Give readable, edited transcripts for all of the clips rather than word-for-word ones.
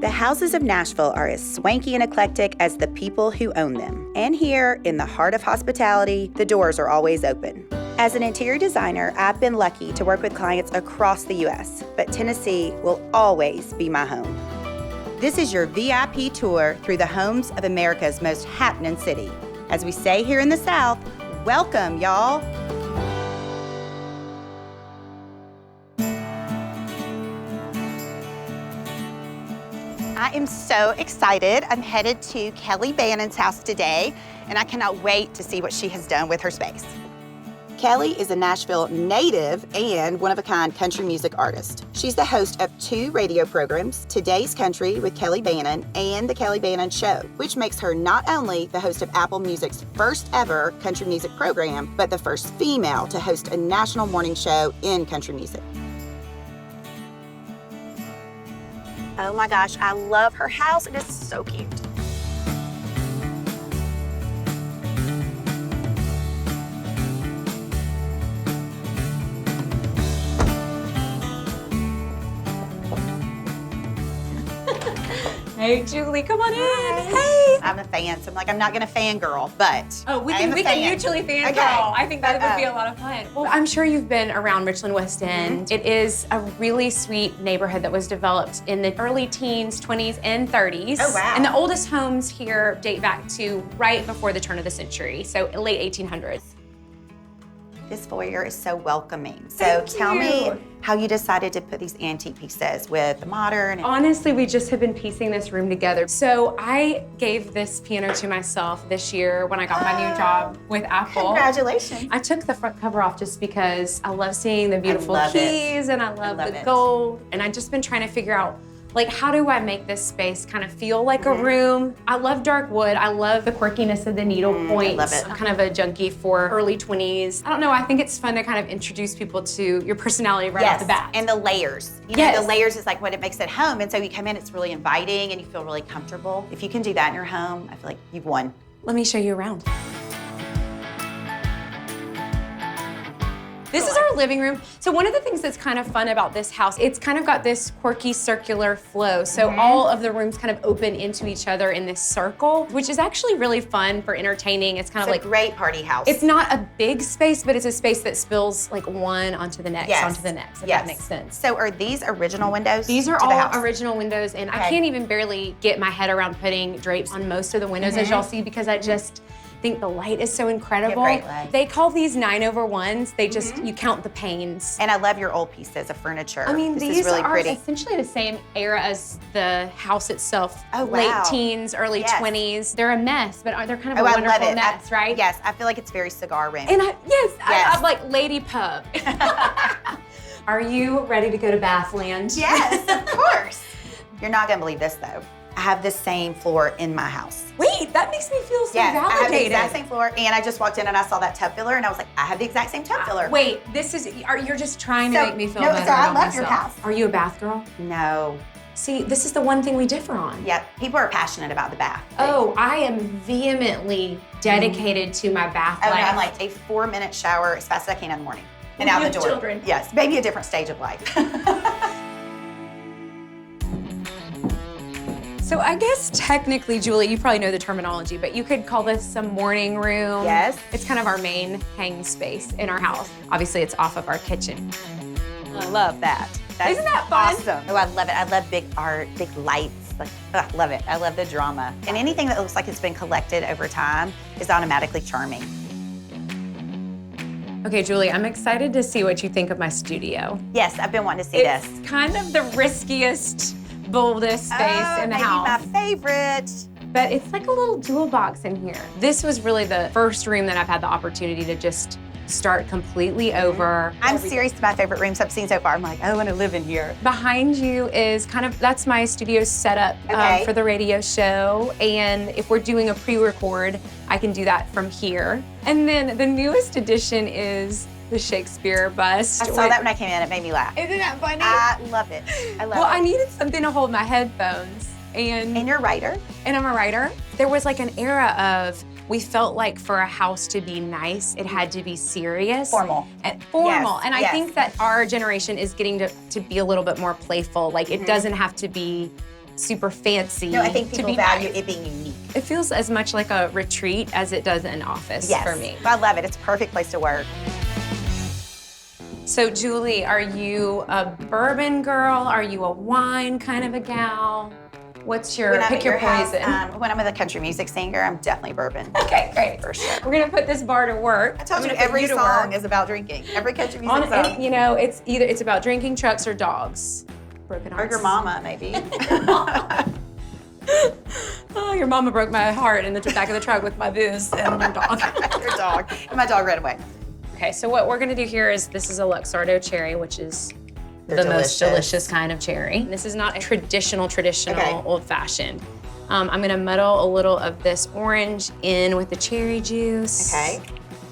The houses of Nashville are as swanky and eclectic as the people who own them. And here, in the heart of hospitality, the doors are always open. As an interior designer, I've been lucky to work with clients across the U.S., but Tennessee will always be my home. This is your VIP tour through the homes of America's most happening city. As we say here in the South, welcome, y'all. I am so excited. I'm headed to Kelleigh Bannen's house today, and I cannot wait to see what she has done with her space. Kelleigh is a Nashville native and one-of-a-kind country music artist. She's the host of 2 radio programs, Today's Country with Kelleigh Bannen and The Kelleigh Bannen Show, which makes her not only the host of Apple Music's first ever country music program, but the first female to host a national morning show in country music. Oh my gosh, I love her house. It is so cute. Hey, Julie, come on in. Hey. I'm a fan, so I'm not gonna fangirl, but we can mutually fangirl. Okay. I think that would be a lot of fun. Well, I'm sure you've been around Richland West End. It is a really sweet neighborhood that was developed in the early teens, 20s, and 30s. Oh, wow. And the oldest homes here date back to right before the turn of the century, so late 1800s. This foyer is so welcoming. So tell me how you decided to put these antique pieces with the modern. Honestly, we just have been piecing this room together. So I gave this piano to myself this year when I got my new job with Apple. Congratulations. I took the front cover off just because I love seeing the beautiful keys and I love the gold. And I've just been trying to figure out, how do I make this space kind of feel like a room? I love dark wood. I love the quirkiness of the needle points. I love it. I'm kind of a junkie for early 20s. I don't know, I think it's fun to kind of introduce people to your personality right off the bat. And the layers. You know, the layers is like what it makes it home. And so you come in, it's really inviting and you feel really comfortable. If you can do that in your home, I feel like you've won. Let me show you around. This is our living room. So one of the things that's kind of fun about this house, it's kind of got this quirky circular flow. So all of the rooms kind of open into each other in this circle, which is actually really fun for entertaining. It's kind of like a great party house. It's not a big space, but it's a space that spills like one onto the next, onto the next, if that makes sense. So are these original windows? These are all original windows, and I can't even barely get my head around putting drapes on most of the windows, as y'all see, because I just think the light is so incredible. Great light. They call these 9/1s. They just, you count the panes. And I love your old pieces of furniture. I mean, this these is really are pretty. essentially the same era as the house itself. Oh, wow. Late teens, early 20s. They're a mess, but they're kind of a wonderful mess, right? Yes, I feel like it's very cigar room. And I'm like Lady Pub. Are you ready to go to Bathland? Yes, of course. You're not gonna believe this though. I have the same floor in my house. Wait, that makes me feel so validated. I have the exact same floor, and I just walked in and I saw that tub filler, and I was like, I have the exact same tub filler. Wait, you're just trying to make me feel better so I about love myself. your house. Are you a bath girl? No. See, this is the one thing we differ on. Yeah, people are passionate about the bath. Oh, I am vehemently dedicated to my bath life. I'm like a 4-minute shower as fast as I can in the morning. And out the door. Children. Yes, maybe a different stage of life. So I guess technically, Julie, you probably know the terminology, but you could call this a morning room. Yes. It's kind of our main hanging space in our house. Obviously, it's off of our kitchen. I love that. Isn't that fun? Awesome. Oh, I love it. I love big art, big lights. I love it. I love the drama. And anything that looks like it's been collected over time is automatically charming. Okay, Julie, I'm excited to see what you think of my studio. Yes, I've been wanting to see this. It's kind of the riskiest, boldest space in the house. Maybe my favorite. But it's like a little jewel box in here. This was really the first room that I've had the opportunity to just start completely over. I'm serious, my favorite rooms I've seen so far. I'm like, I want to live in here. Behind you is that's my studio setup for the radio show. And if we're doing a pre-record, I can do that from here. And then the newest addition is the Shakespeare bust. I saw that when I came in, it made me laugh. Isn't that funny? I love it. I love it. Well, I needed something to hold my headphones. And you're a writer. And I'm a writer. There was like an era of, we felt like for a house to be nice, it had to be serious. Formal. And I think that our generation is getting to be a little bit more playful. Like it doesn't have to be super fancy. No, I think to people be value nice. it being unique. It feels as much like a retreat as it does an office for me. I love it. It's a perfect place to work. So Julie, are you a bourbon girl? Are you a wine kind of a gal? What's your, pick your poison. When I'm with a country music singer, I'm definitely bourbon. Okay, great. For sure. We're gonna put this bar to work. I told you every song is about drinking. Every country music song. You know, it's about drinking, trucks, or dogs. Broken hearts. Or your mama, maybe. Oh, your mama broke my heart in the back of the truck with my booze and your dog. Your dog. And my dog ran away. Okay, so what we're gonna do here is, this is a Luxardo cherry, which is They're most delicious kind of cherry. This is not a traditional old-fashioned. I'm gonna muddle a little of this orange in with the cherry juice. Okay.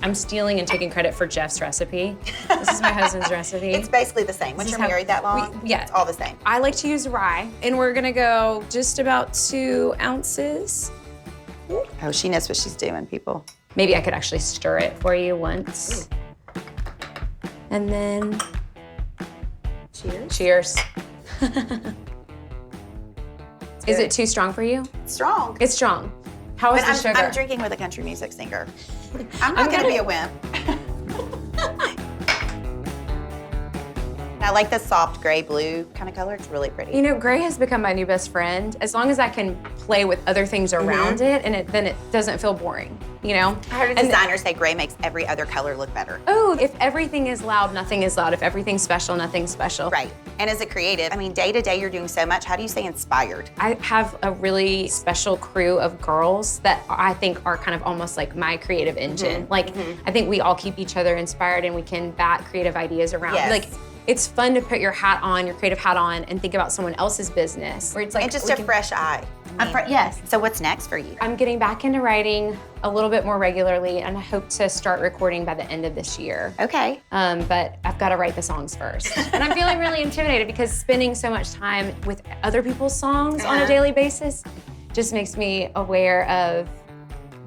I'm stealing and taking credit for Jeff's recipe. This is my husband's recipe. It's basically the same. Once you're married that long, yeah, it's all the same. I like to use rye, and we're gonna go just about 2 ounces. Oh, she knows what she's doing, people. Maybe I could actually stir it for you once. And then, cheers. Cheers. Is it too strong for you? It's strong. It's strong. How is the sugar? I'm drinking with a country music singer. I'm not gonna be a wimp. I like the soft gray-blue kind of color. It's really pretty. You know, gray has become my new best friend. As long as I can play with other things around it, and then it doesn't feel boring, you know? I heard a designer say gray makes every other color look better. Oh, if everything is loud, nothing is loud. If everything's special, nothing's special. Right. And as a creative, I mean, day to day, you're doing so much. How do you stay inspired? I have a really special crew of girls that I think are kind of almost like my creative engine. Like, I think we all keep each other inspired, and we can bat creative ideas around. Yes. Like, it's fun to put your hat on, your creative hat on, and think about someone else's business. Where it's like, and just a fresh eye. Yes. So what's next for you? I'm getting back into writing a little bit more regularly, and I hope to start recording by the end of this year. Okay. But I've got to write the songs first. And I'm feeling really intimidated because spending so much time with other people's songs on a daily basis just makes me aware of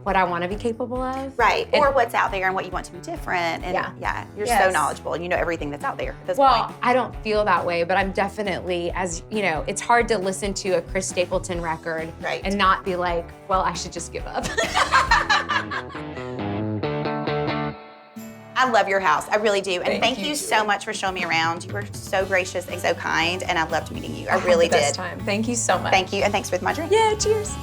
what I want to be capable of. Right, or what's out there and what you want to be different. And you're so knowledgeable and you know everything that's out there at this point. I don't feel that way, but I'm definitely, as you know, it's hard to listen to a Chris Stapleton record and not be like, well, I should just give up. I love your house, I really do. And thank you so much for showing me around. You were so gracious and so kind, and I loved meeting you. I really did. Best time. Thank you so much. Thank you, and thanks for my drink. Yeah, cheers.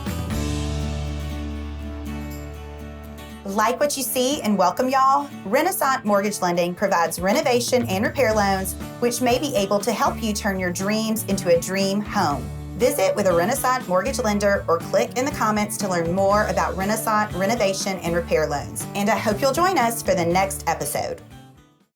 Like what you see and welcome y'all. Renasant Mortgage Lending provides renovation and repair loans, which may be able to help you turn your dreams into a dream home. Visit with a Renasant mortgage lender or click in the comments to learn more about Renasant renovation and repair loans. And I hope you'll join us for the next episode.